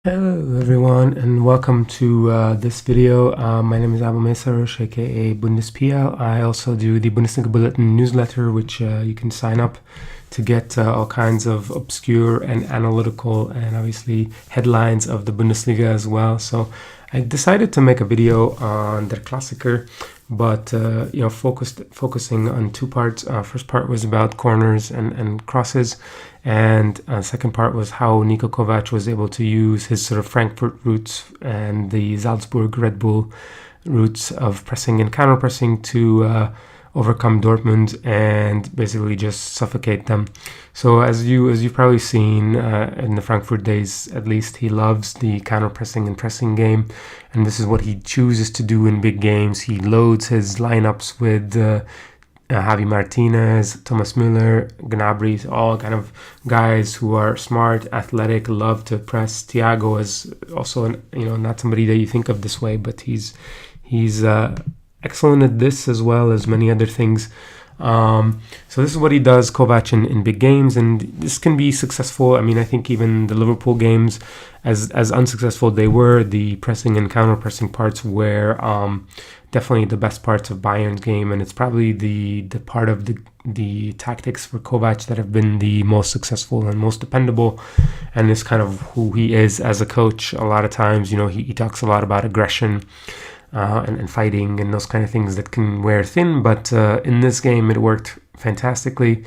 Hello everyone and welcome to this video. My name is Abu Mesarosh, aka Bundesliga. I also do the Bundesliga Bulletin newsletter, which you can sign up to get all kinds of obscure and analytical and obviously headlines of the Bundesliga as well. So I decided to make a video on der Klassiker, but focusing on two parts. First part was about corners and crosses, and second part was how Niko Kovac was able to use his sort of Frankfurt roots and the Salzburg Red Bull roots of pressing and counterpressing to overcome Dortmund and basically just suffocate them. So as you've probably seen in the Frankfurt days, at least, he loves the counterpressing and pressing game, and this is what he chooses to do in big games. He loads his lineups with Javi Martinez, Thomas Müller, Gnabry, all kind of guys who are smart, athletic, love to press. Thiago is also, not somebody that you think of this way, but he's excellent at this as well as many other things. So this is what he does, Kovac, in big games, and this can be successful. I mean, I think even the Liverpool games, as unsuccessful they were, the pressing and counter-pressing parts were definitely the best parts of Bayern's game, and it's probably the part of the tactics for Kovac that have been the most successful and most dependable, and is kind of who he is as a coach. A lot of times, he talks a lot about aggression and fighting and those kind of things that can wear thin, but in this game it worked fantastically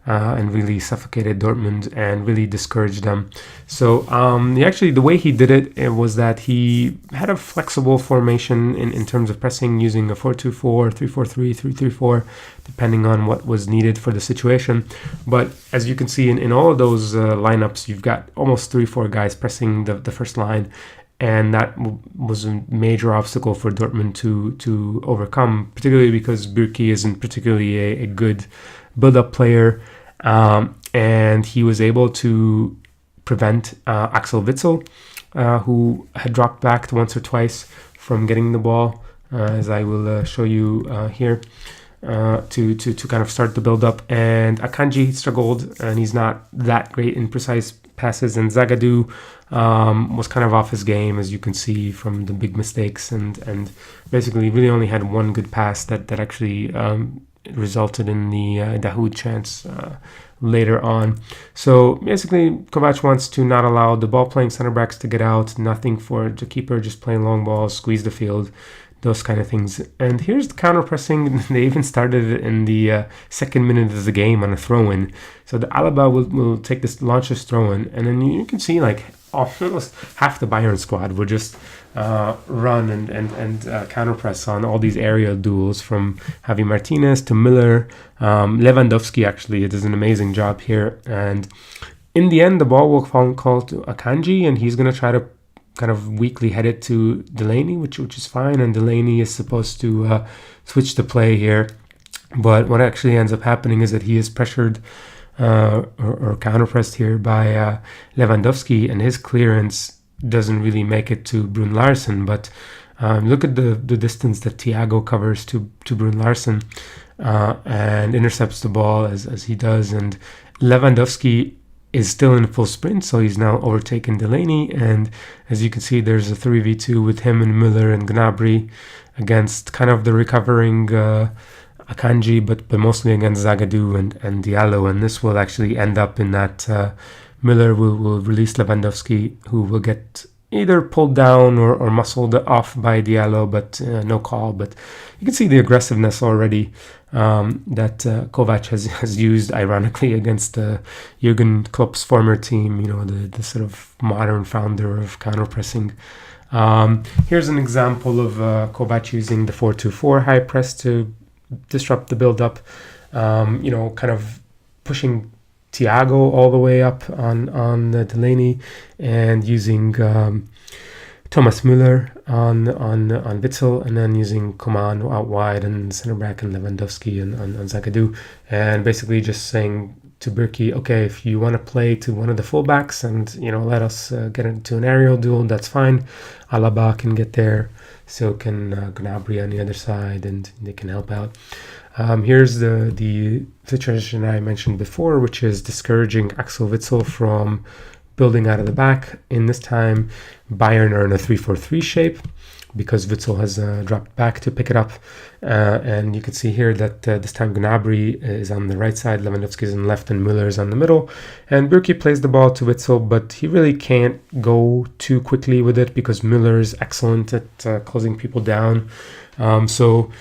and really suffocated Dortmund and really discouraged them. So the way he did it was that he had a flexible formation in terms of pressing, using a 4-2-4, 3-4-3, 3-3-4, depending on what was needed for the situation. But as you can see in all of those lineups, you've got almost 3-4 guys pressing the first line, and that was a major obstacle for Dortmund to overcome, particularly because Bürki isn't particularly a good build-up player, and he was able to prevent Axel Witsel, who had dropped back once or twice from getting the ball, as I will show you here, to kind of start the build-up. And Akanji struggled, and he's not that great in precise passes, and Zagadou was kind of off his game, as you can see from the big mistakes, and basically really only had one good pass that actually resulted in the Dahoud chance later on. So basically Kovac wants to not allow the ball playing center backs to get out, nothing for the keeper, just playing long balls, squeeze the field, those kind of things. And here's the counter pressing. They even started it in the second minute of the game on a throw-in. So the Alaba will take this, launch this throw-in, and then you can see like almost half the Bayern squad will just run and counter press on all these aerial duels, from Javi Martinez to Müller. Lewandowski actually does an amazing job here, and in the end the ball will call to Akanji, and he's going to try to kind of weakly head it to Delaney, which is fine, and Delaney is supposed to switch the play here. But what actually ends up happening is that he is pressured or counter-pressed here by Lewandowski, and his clearance doesn't really make it to Brun Larsen. But look at the distance that Thiago covers to Brun Larsen and intercepts the ball as he does, and Lewandowski is still in full sprint, so he's now overtaken Delaney, and as you can see, there's a 3v2 with him and Müller and Gnabry against kind of the recovering Akanji, but mostly against Zagadou and Diallo, and this will actually end up in that Müller will release Lewandowski, who will get either pulled down or muscled off by Diallo, but no call. But you can see the aggressiveness already that Kovac has used, ironically, against Jurgen Klopp's former team, the sort of modern founder of counter-pressing. Here's an example of Kovac using the 4-2-4 high press to disrupt the build-up, kind of pushing Thiago all the way up on Delaney, and using Thomas Müller on Witsel, and then using Coman out wide and center back and Lewandowski on Zagadou, and basically just saying to Bürki, okay, if you want to play to one of the fullbacks and let us get into an aerial duel, that's fine. Alaba can get there, so can Gnabry on the other side, and they can help out. Here's the situation I mentioned before, which is discouraging Axel Witsel from building out of the back. In this time, Bayern are in a 3-4-3 shape because Witsel has dropped back to pick it up. And you can see here that this time Gnabry is on the right side, Lewandowski is on the left, and Müller is on the middle. And Bürki plays the ball to Witsel, but he really can't go too quickly with it because Müller is excellent at closing people down. So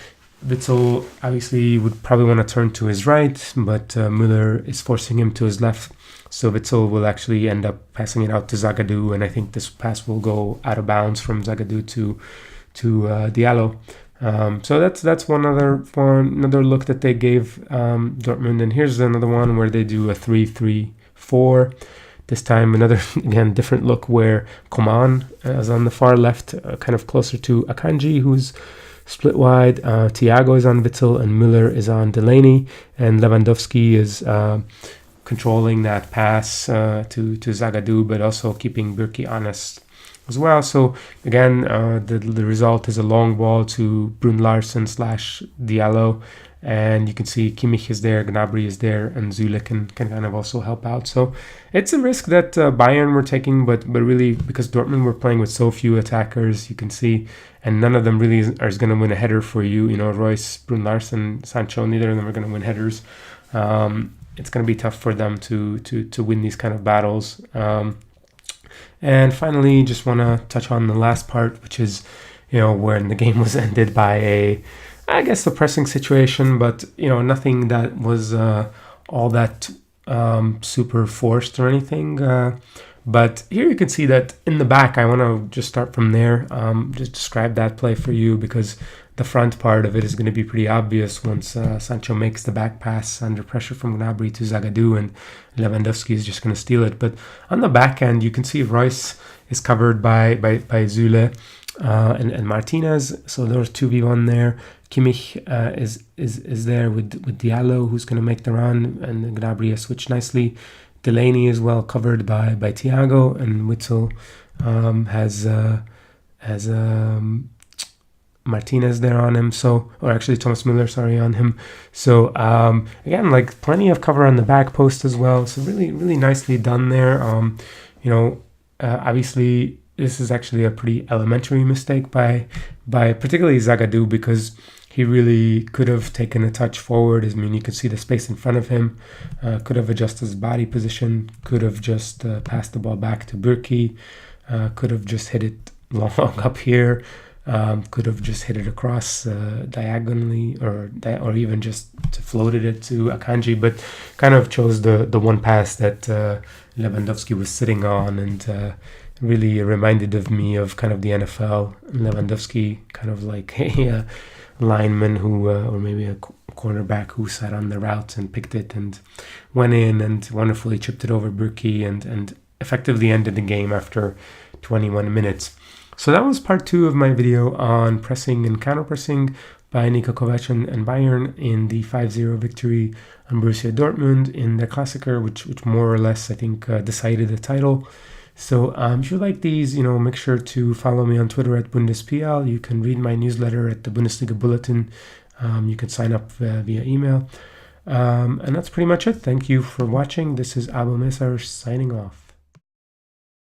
Witsel obviously would probably want to turn to his right, but Müller is forcing him to his left. So Witsel will actually end up passing it out to Zagadou, and I think this pass will go out of bounds from Zagadou to Diallo. So that's another look that they gave Dortmund. And here's another one where they do a 3-3-4. This time another, again, different look where Coman is on the far left, kind of closer to Akanji, who's split wide. Thiago is on Witsel and Müller is on Delaney, and Lewandowski is controlling that pass to Zagadou, but also keeping Bürki honest as well. So again, the result is a long ball to Brun Larsen / Diallo, and you can see Kimmich is there, Gnabry is there, and Süle can kind of also help out. So it's a risk that Bayern were taking, but really because Dortmund were playing with so few attackers, you can see, and none of them really are going to win a header for you. You know, Royce, Brun Larsen, Sancho, neither of them are going to win headers. It's going to be tough for them to win these kind of battles. And finally, just want to touch on the last part, which is, you know, when the game was ended by a pressing situation, but, you know, nothing that was all that super forced or anything. But here you can see that in the back, I want to just start from there, just describe that play for you, because the front part of it is going to be pretty obvious once Sancho makes the back pass under pressure from Gnabry to Zagadou, and Lewandowski is just going to steal it. But on the back end, you can see Royce is covered by Süle and Martinez, so there's 2v1 there. Kimmich is there with Diallo, who's going to make the run, and Gnabry has switched nicely. Delaney is well covered by Thiago, and Witsel has Martinez there on him, or actually Thomas Müller, on him. So again, like plenty of cover on the back post as well. So really, really nicely done there. Obviously this is actually a pretty elementary mistake by particularly Zagadou, because he really could have taken a touch forward. I mean, you can see the space in front of him, could have adjusted his body position, could have just passed the ball back to Bürki, could have just hit it long up here. Could have just hit it across diagonally, or even just floated it to Akanji, but kind of chose the one pass that Lewandowski was sitting on, and really reminded of me of kind of the NFL. Lewandowski, kind of like a lineman who, or maybe a cornerback who sat on the route and picked it and went in and wonderfully chipped it over Bürki and effectively ended the game after 21 minutes. So that was part 2 of my video on pressing and counterpressing by Niko, Kovac and Bayern in the 5-0 victory on Borussia Dortmund in the Klassiker, which more or less, I think, decided the title. So if you like these, make sure to follow me on Twitter at BundesPL. You can read my newsletter at the Bundesliga Bulletin. You can sign up via email. And that's pretty much it. Thank you for watching. This is Abu Mesar signing off.